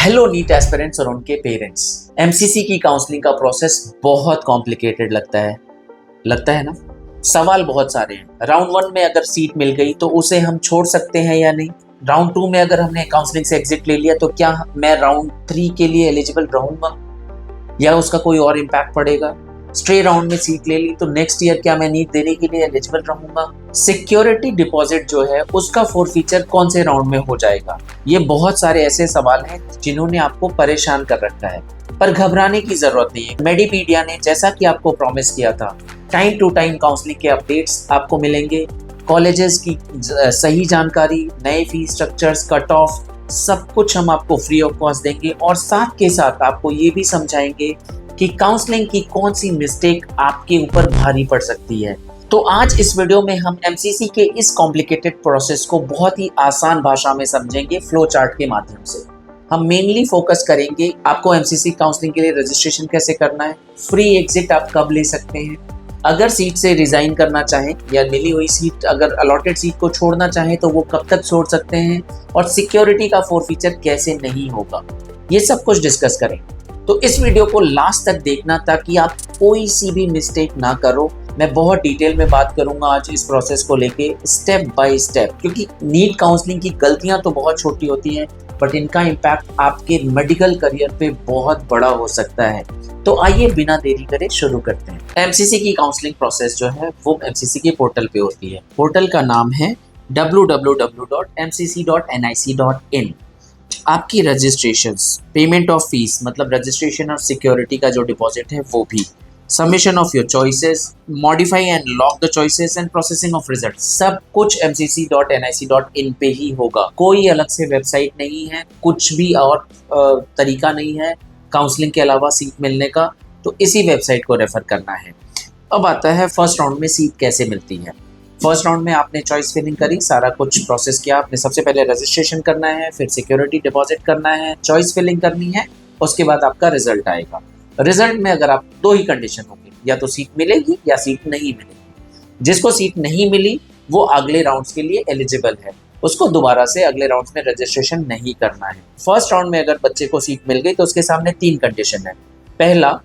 Hello NEET aspirants और उनके parents. MCC की काउंसलिंग का प्रोसेस बहुत कॉम्प्लिकेटेड लगता है ना। सवाल बहुत सारे हैं। राउंड 1 में अगर सीट मिल गई तो उसे हम छोड़ सकते हैं या नहीं। राउंड 2 में अगर हमने काउंसलिंग से एग्जिट ले लिया तो क्या मैं राउंड 3 के लिए एलिजिबल रहूंगा या उसका कोई और इम्पैक्ट पड़ेगा। स्ट्रे राउंड में सीट ले ली तो नेक्स्ट ईयर क्या मैं नीट देने के लिए एलिजिबल रहूंगा। सिक्योरिटी डिपॉजिट जो है उसका फोरफीचर कौन से राउंड में हो जाएगा। ये बहुत सारे ऐसे सवाल हैं जिन्होंने आपको परेशान कर रखा है, पर घबराने की जरूरत नहीं है। मेडिपीडिया ने जैसा कि आपको प्रॉमिस किया था, टाइम टू टाइम काउंसलिंग के अपडेट्स आपको मिलेंगे, कॉलेजेस की सही जानकारी, नए फीस स्ट्रक्चर्स, कट ऑफ, सब कुछ हम आपको फ्री ऑफ कॉस्ट देंगे और साथ के साथ आपको ये भी समझाएंगे कि काउंसलिंग की कौन सी मिस्टेक आपके ऊपर भारी पड़ सकती है। तो आज इस वीडियो में हम एमसीसी के इस कॉम्प्लिकेटेड प्रोसेस को बहुत ही आसान भाषा में समझेंगे, फ्लो चार्ट के माध्यम से। हम मेनली फोकस करेंगे आपको एमसीसी काउंसलिंग के लिए रजिस्ट्रेशन कैसे करना है, फ्री एग्जिट आप कब ले सकते हैं, अगर सीट से रिजाइन करना चाहें या मिली हुई सीट अगर अलॉटेड सीट को छोड़ना चाहें तो वो कब तक छोड़ सकते हैं, और सिक्योरिटी का फोरफीचर कैसे नहीं होगा, ये सब कुछ डिस्कस करें। तो इस वीडियो को लास्ट तक देखना ताकि आप कोई सी भी मिस्टेक ना करो। मैं बहुत डिटेल में बात करूंगा आज इस प्रोसेस को लेके स्टेप बाय स्टेप, क्योंकि नीट काउंसलिंग की गलतियां तो बहुत छोटी होती हैं बट इनका इम्पैक्ट आपके मेडिकल करियर पे बहुत बड़ा हो सकता है। तो आइए बिना देरी करे शुरू करते हैं। एमसीसी की काउंसलिंग प्रोसेस जो है वो एमसीसी के पोर्टल पे होती है। पोर्टल का नाम है www.mcc.nic.in। आपकी रजिस्ट्रेशंस, पेमेंट ऑफ फीस मतलब रजिस्ट्रेशन और सिक्योरिटी का जो डिपॉजिट है वो भी, submission of your choices, modify and lock the choices and processing of result, सब कुछ mcc.nic.in पे ही होगा। कोई अलग से वेबसाइट नहीं है, कुछ भी और तरीका नहीं है काउंसलिंग के अलावा सीट मिलने का, तो इसी वेबसाइट को रेफर करना है। अब आता है फर्स्ट राउंड में सीट कैसे मिलती है। फर्स्ट राउंड में आपने चॉइस फिलिंग करी, सारा कुछ प्रोसेस किया आपने। सबसे पहले रजिस्ट्रेशन करना है, फिर सिक्योरिटी डिपॉजिट करना है, चॉइस फिलिंग करनी है, उसके बाद आपका रिजल्ट आएगा। रिजल्ट में अगर आप दो ही कंडीशन होंगे, या तो सीट मिलेगी या सीट नहीं मिलेगी। जिसको सीट नहीं मिली वो अगले राउंड्स के लिए एलिजिबल है, उसको दोबारा से अगले राउंड्स में रजिस्ट्रेशन नहीं करना है। फर्स्ट राउंड में अगर बच्चे को सीट मिल गई तो उसके सामने 3 कंडीशन है। पहला,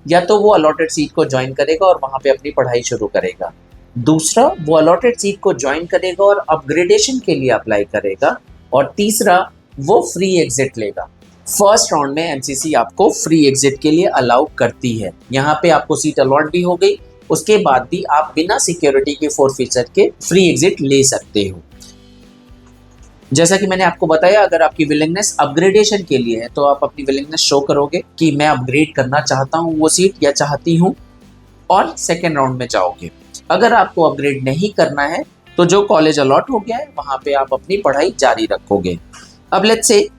या तो वो अलॉटेड सीट को ज्वाइन करेगा और वहां पे अपनी पढ़ाई शुरू करेगा। दूसरा, वो अलॉटेड सीट को ज्वाइन करेगा और अपग्रेडेशन के लिए अप्लाई करेगा। और तीसरा, वो फ्री एग्जिट लेगा। फर्स्ट राउंड में एमसीसी आपको फ्री एग्जिट के लिए अलाउ करती है। यहाँ पे आपको सीट अलॉट भी हो गई, उसके बाद भी आप बिना सिक्योरिटी के फोरफीचर के फ्री एग्जिट ले सकते हो। जैसा कि मैंने आपको बताया, अगर आपकी विलिंगनेस अपग्रेडेशन के लिए है तो आप अपनी विलिंगनेस शो करोगे कि मैं अपग्रेड करना चाहता हूँ वो सीट या चाहती हूँ, और सेकेंड राउंड में जाओगे। अगर आपको अपग्रेड नहीं करना है तो जो कॉलेज अलॉट हो गया है वहां पे आप अपनी पढ़ाई जारी रखोगे। अब लेट्स से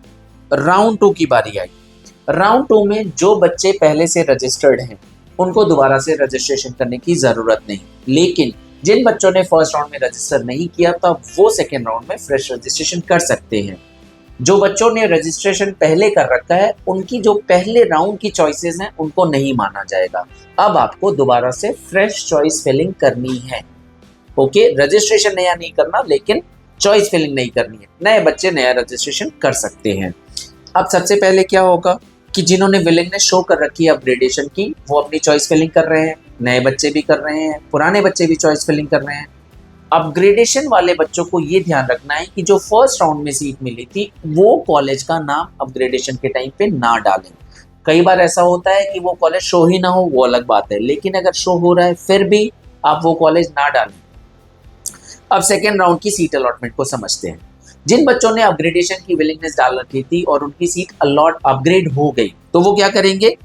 राउंड 2 की बारी आई। राउंड 2 में जो बच्चे पहले से रजिस्टर्ड हैं उनको दोबारा से रजिस्ट्रेशन करने की जरूरत नहीं, लेकिन जिन बच्चों ने फर्स्ट राउंड में रजिस्टर नहीं किया था वो सेकेंड राउंड में फ्रेश रजिस्ट्रेशन कर सकते हैं। जो बच्चों ने रजिस्ट्रेशन पहले कर रखा है उनकी जो पहले राउंड की चॉइसेस हैं उनको नहीं माना जाएगा। अब आपको दोबारा से फ्रेश चॉइस फिलिंग करनी है। ओके, रजिस्ट्रेशन नया नहीं करना, लेकिन चॉइस फिलिंग नहीं करनी है। नए बच्चे नया रजिस्ट्रेशन कर सकते हैं। अब सबसे पहले क्या होगा कि जिन्होंने विलिंगनेस शो कर रखी है अपग्रेडेशन की, वो अपनी चॉइस फिलिंग कर रहे हैं। नए बच्चे भी कर रहे हैं, पुराने बच्चे भी चॉइस फिलिंग कर रहे हैं। अपग्रेडेशन वाले बच्चों को ये ध्यान रखना है कि जो फर्स्ट राउंड में सीट मिली थी वो कॉलेज का नाम अपग्रेडेशन के टाइम पे ना डालें। कई बार ऐसा होता है कि वो कॉलेज शो ही ना हो, वो अलग बात है, लेकिन अगर शो हो रहा है फिर भी आप वो कॉलेज ना डालें। अब सेकेंड राउंड की सीट अलॉटमेंट को समझते हैं। जिन बच्चों ने अपग्रेडेशन की विलिंगनेस डाल रखी थी और उनकी सीट अपग्रेड हो गई तो वो क्या करेंगे,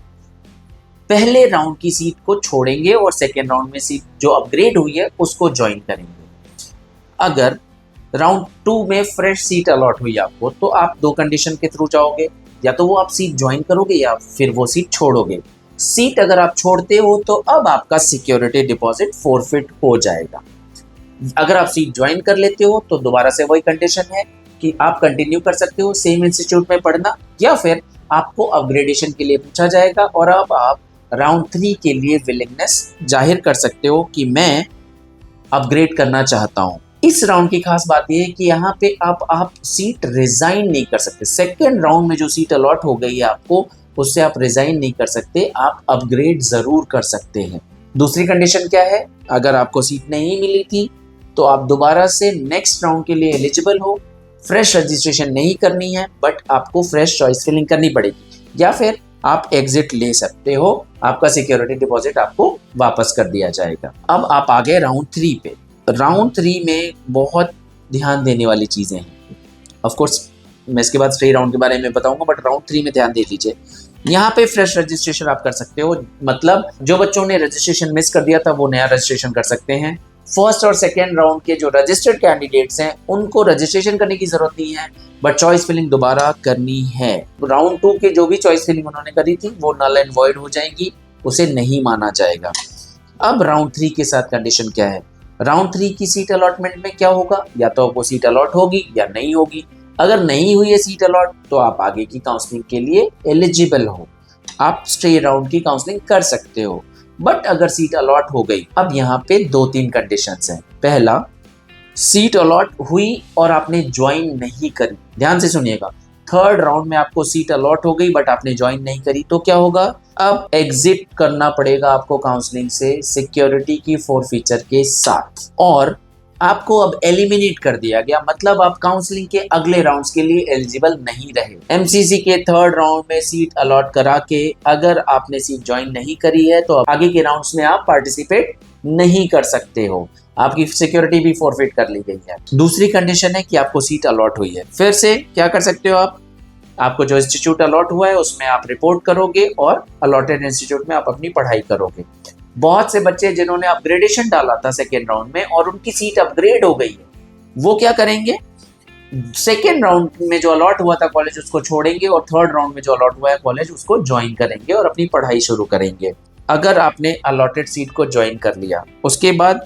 पहले राउंड की सीट को छोड़ेंगे और सेकेंड राउंड में सीट जो अपग्रेड हुई है उसको ज्वाइन करेंगे। अगर राउंड 2 में फ्रेश सीट अलॉट हुई आपको तो आप 2 कंडीशन के थ्रू जाओगे, या तो वो आप सीट ज्वाइन करोगे या फिर वो सीट छोड़ोगे। सीट अगर आप छोड़ते हो तो अब आपका सिक्योरिटी डिपॉजिट फोरफिट हो जाएगा। अगर आप सीट ज्वाइन कर लेते हो तो दोबारा से वही कंडीशन है कि आप कंटिन्यू कर सकते हो सेम इंस्टीट्यूट में पढ़ना, या फिर आपको अपग्रेडेशन के लिए पूछा जाएगा और अब आप राउंड 3 के लिए विलिंगनेस जाहिर कर सकते हो कि मैं अपग्रेड करना चाहता हूँ। इस राउंड की खास बात यह है कि यहाँ पे आप सीट रिजाइन नहीं कर सकते। सेकेंड राउंड में जो सीट अलॉट हो गई है आपको, उससे आप रिजाइन नहीं कर सकते, आप अपग्रेड जरूर कर सकते हैं। दूसरी कंडीशन क्या है, अगर आपको सीट नहीं मिली थी तो आप दोबारा से नेक्स्ट राउंड के लिए एलिजिबल हो। फ्रेश रजिस्ट्रेशन नहीं करनी है, बट आपको फ्रेश चॉइस फिलिंग करनी पड़ेगी, या फिर आप एग्जिट ले सकते हो, आपका सिक्योरिटी डिपॉजिट आपको वापस कर दिया जाएगा। अब आप आ गए राउंड 3 पे। राउंड 3 में बहुत ध्यान देने वाली चीजें हैं। ऑफ कोर्स मैं इसके बाद 3 राउंड के बारे में बताऊंगा, बट राउंड 3 में ध्यान दे लीजिए। यहाँ पे फ्रेश रजिस्ट्रेशन आप कर सकते हो, मतलब जो बच्चों ने रजिस्ट्रेशन मिस कर दिया था वो नया रजिस्ट्रेशन कर सकते हैं। फर्स्ट और सेकेंड राउंड के जो रजिस्टर्ड कैंडिडेट्स हैं उनको रजिस्ट्रेशन करने की जरूरत नहीं है, बट चॉइस फिलिंग दोबारा करनी है। राउंड 2 के जो भी चॉइस फिलिंग उन्होंने करी थी वो नल एंड वॉइड हो जाएंगी, उसे नहीं माना जाएगा। अब राउंड 3 के साथ कंडीशन क्या है, राउंड 3 की सीट अलॉटमेंट में क्या होगा, या तो आपको सीट अलॉट होगी या नहीं होगी। अगर नहीं हुई है सीट अलॉट तो आप आगे की काउंसलिंग के लिए एलिजिबल हो, आप स्टे राउंड की काउंसलिंग कर सकते हो। बट अगर सीट अलॉट हो गई, अब यहाँ पे 2-3 कंडीशंस हैं। पहला, सीट अलॉट हुई और आपने ज्वाइन नहीं करी, ध्यान से सुनिएगा। थर्ड राउंड में आपको सीट अलॉट हो गई बट आपने ज्वाइन नहीं करी तो क्या होगा, अब एग्जिट करना पड़ेगा आपको काउंसलिंग से सिक्योरिटी की फॉरफीचर के साथ, और आपको अब एलिमिनेट कर दिया गया, मतलब आप काउंसलिंग के अगले राउंड्स के लिए एलिजिबल नहीं रहे। एमसीसी के थर्ड राउंड में सीट अलॉट करा के अगर आपने सीट ज्वाइन नहीं करी है तो आगे के राउंड्स में आप पार्टिसिपेट नहीं कर सकते हो, आपकी सिक्योरिटी भी फॉरफिट कर ली गई है। दूसरी कंडीशन है कि आपको सीट अलॉट हुई है, फिर से क्या कर सकते हो आप, आपको जो इंस्टीट्यूट अलॉट हुआ है उसमें आप रिपोर्ट करोगे और अलॉटेड इंस्टीट्यूट में आप अपनी पढ़ाई करोगे। बहुत से बच्चे जिन्होंने अपग्रेडेशन डाला था सेकेंड राउंड में और उनकी सीट अपग्रेड हो गई है, वो क्या करेंगे, सेकेंड राउंड में जो अलॉट हुआ था कॉलेज उसको छोड़ेंगे और थर्ड राउंड में जो अलॉट हुआ है कॉलेज उसको ज्वाइन करेंगे और अपनी पढ़ाई शुरू करेंगे। अगर आपने अलॉटेड सीट को ज्वाइन कर लिया, उसके बाद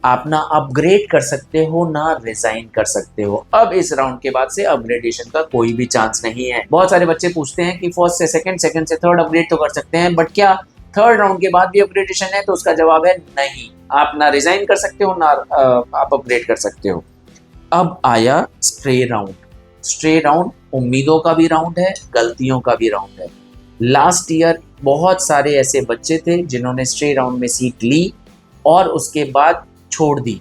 आप ना अपग्रेड कर सकते हो ना रिजाइन कर सकते हो। अब इस राउंड के बाद से अपग्रेडेशन का कोई भी चांस नहीं है। बहुत सारे बच्चे पूछते हैं कि फर्स्ट से सेकंड, सेकंड से थर्ड अपग्रेड तो कर सकते हैं, बट क्या थर्ड राउंड के बाद भी अपग्रेडेशन है, तो उसका जवाब है नहीं। आप ना रिजाइन कर सकते हो ना आप अपग्रेड कर सकते हो। अब आया स्ट्रे राउंड। स्ट्रे राउंड उम्मीदों का भी राउंड है, गलतियों का भी राउंड है। लास्ट ईयर बहुत सारे ऐसे बच्चे थे जिन्होंने स्ट्रे राउंड में सीट ली और उसके बाद छोड़ दी,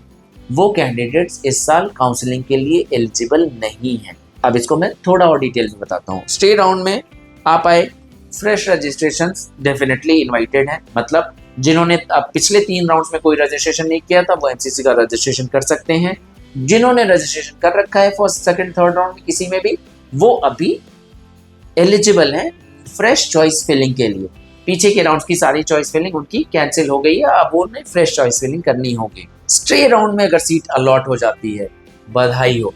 वो कैंडिडेट्स इस साल काउंसलिंग के लिए एलिजिबल नहीं है। अब इसको मैं थोड़ा और डिटेल में बताता हूँ। स्टे राउंड में आप आए, फ्रेश रजिस्ट्रेशंस डेफिनेटली इनवाइटेड हैं, मतलब जिन्होंने पिछले 3 राउंड्स में कोई रजिस्ट्रेशन नहीं किया था वो एमसीसी का रजिस्ट्रेशन कर सकते हैं। जिन्होंने रजिस्ट्रेशन कर रखा है फर्स्ट सेकंड थर्ड राउंड में किसी में भी, वो अभी एलिजिबल हैं फ्रेश चॉइस फिलिंग के लिए। पीछे के राउंड्स की सारी चॉइस फिलिंग उनकी कैंसिल हो गई है, अब उन्हें फ्रेश चॉइस फिलिंग करनी होगी। स्ट्रे राउंड में अगर सीट अलॉट हो जाती है, बधाई हो,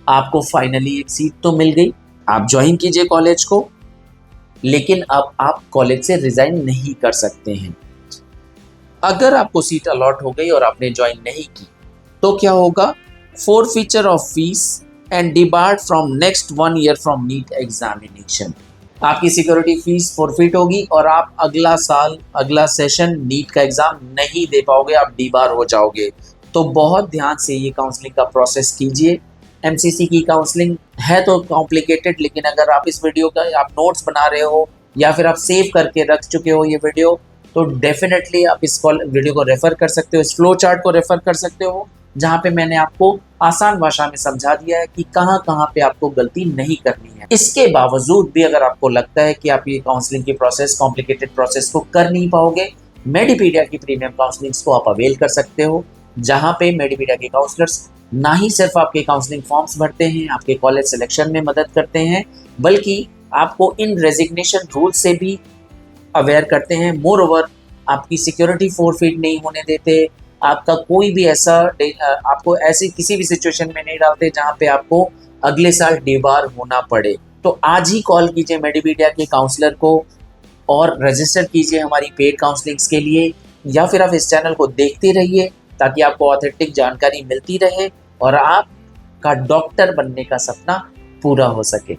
आपको फाइनली एक सीट तो मिल गई, आप ज्वाइन कीजिए कॉलेज को, लेकिन अब आप कॉलेज से रिजाइन नहीं कर सकते हैं। अगर आपको सीट अलॉट हो गई और आपने ज्वाइन नहीं की तो क्या होगा, forfeiture of fees and debarred from next 1 year from NEET examination. आपकी सिक्योरिटी फीस फॉरफिट होगी और आप अगला साल, अगला सेशन नीट का एग्जाम नहीं दे पाओगे, आप डीबार हो जाओगे। तो बहुत ध्यान से ये काउंसलिंग का प्रोसेस कीजिए। एमसीसी की काउंसलिंग है तो कॉम्प्लिकेटेड, लेकिन अगर आप इस वीडियो का आप नोट्स बना रहे हो या फिर आप सेव करके रख चुके हो ये वीडियो, तो डेफिनेटली आप इस वीडियो को रेफर कर सकते हो, इस फ्लो चार्ट को रेफर कर सकते हो, जहाँ पे मैंने आपको आसान भाषा में समझा दिया है कि कहाँ कहाँ पे आपको गलती नहीं करनी है। इसके बावजूद भी अगर आपको लगता है कि आप ये काउंसलिंग की प्रोसेस, कॉम्प्लिकेटेड प्रोसेस को कर नहीं पाओगे, मेडिपीडिया की प्रीमियम काउंसलिंग्स को आप अवेल कर सकते हो, जहाँ पे मेडिपीडिया के काउंसलर्स ना ही सिर्फ आपके काउंसलिंग फॉर्म्स भरते हैं, आपके कॉलेज सिलेक्शन में मदद करते हैं, बल्कि आपको इन रेजिग्नेशन रूल से भी अवेयर करते हैं। मोर ओवर आपकी सिक्योरिटी फॉरफिट नहीं होने देते, आपका कोई भी ऐसा आपको ऐसी किसी भी सिचुएशन में नहीं डालते जहाँ पे आपको अगले साल डीबार होना पड़े। तो आज ही कॉल कीजिए मेडिपीडिया के काउंसलर को और रजिस्टर कीजिए हमारी पेड काउंसलिंग्स के लिए, या फिर आप इस चैनल को देखते रहिए ताकि आपको ऑथेंटिक जानकारी मिलती रहे और आपका डॉक्टर बनने का सपना पूरा हो सके।